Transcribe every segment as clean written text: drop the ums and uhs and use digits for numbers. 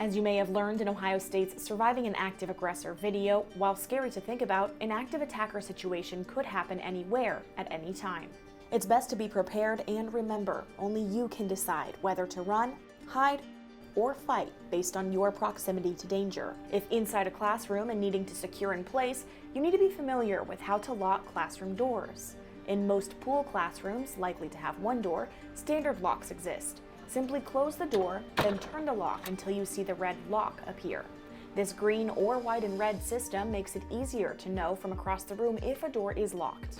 As you may have learned in Ohio State's Surviving an Active Aggressor video, while scary to think about, an active attacker situation could happen anywhere, at any time. It's best to be prepared and remember, only you can decide whether to run, hide, or fight based on your proximity to danger. If inside a classroom and needing to secure in place, you need to be familiar with how to lock classroom doors. In most pool classrooms, likely to have one door, standard locks exist. Simply close the door, then turn the lock until you see the red lock appear. This green or white and red system makes it easier to know from across the room if a door is locked.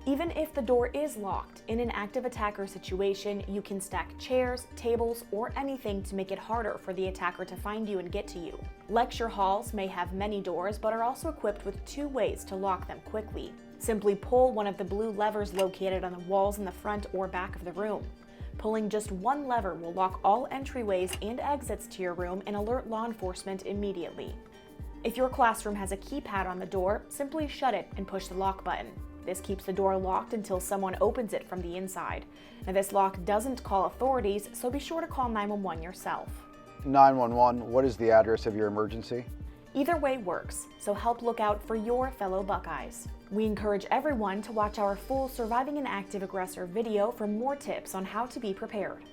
Even if the door is locked, in an active attacker situation, you can stack chairs, tables, or anything to make it harder for the attacker to find you and get to you. Lecture halls may have many doors, but are also equipped with 2 ways to lock them quickly. Simply pull one of the blue levers located on the walls in the front or back of the room. Pulling just one lever will lock all entryways and exits to your room and alert law enforcement immediately. If your classroom has a keypad on the door, simply shut it and push the lock button. This keeps the door locked until someone opens it from the inside. Now, this lock doesn't call authorities, so be sure to call 911 yourself. 911, what is the address of your emergency? Either way works, so help look out for your fellow Buckeyes. We encourage everyone to watch our full Surviving an Active Aggressor video for more tips on how to be prepared.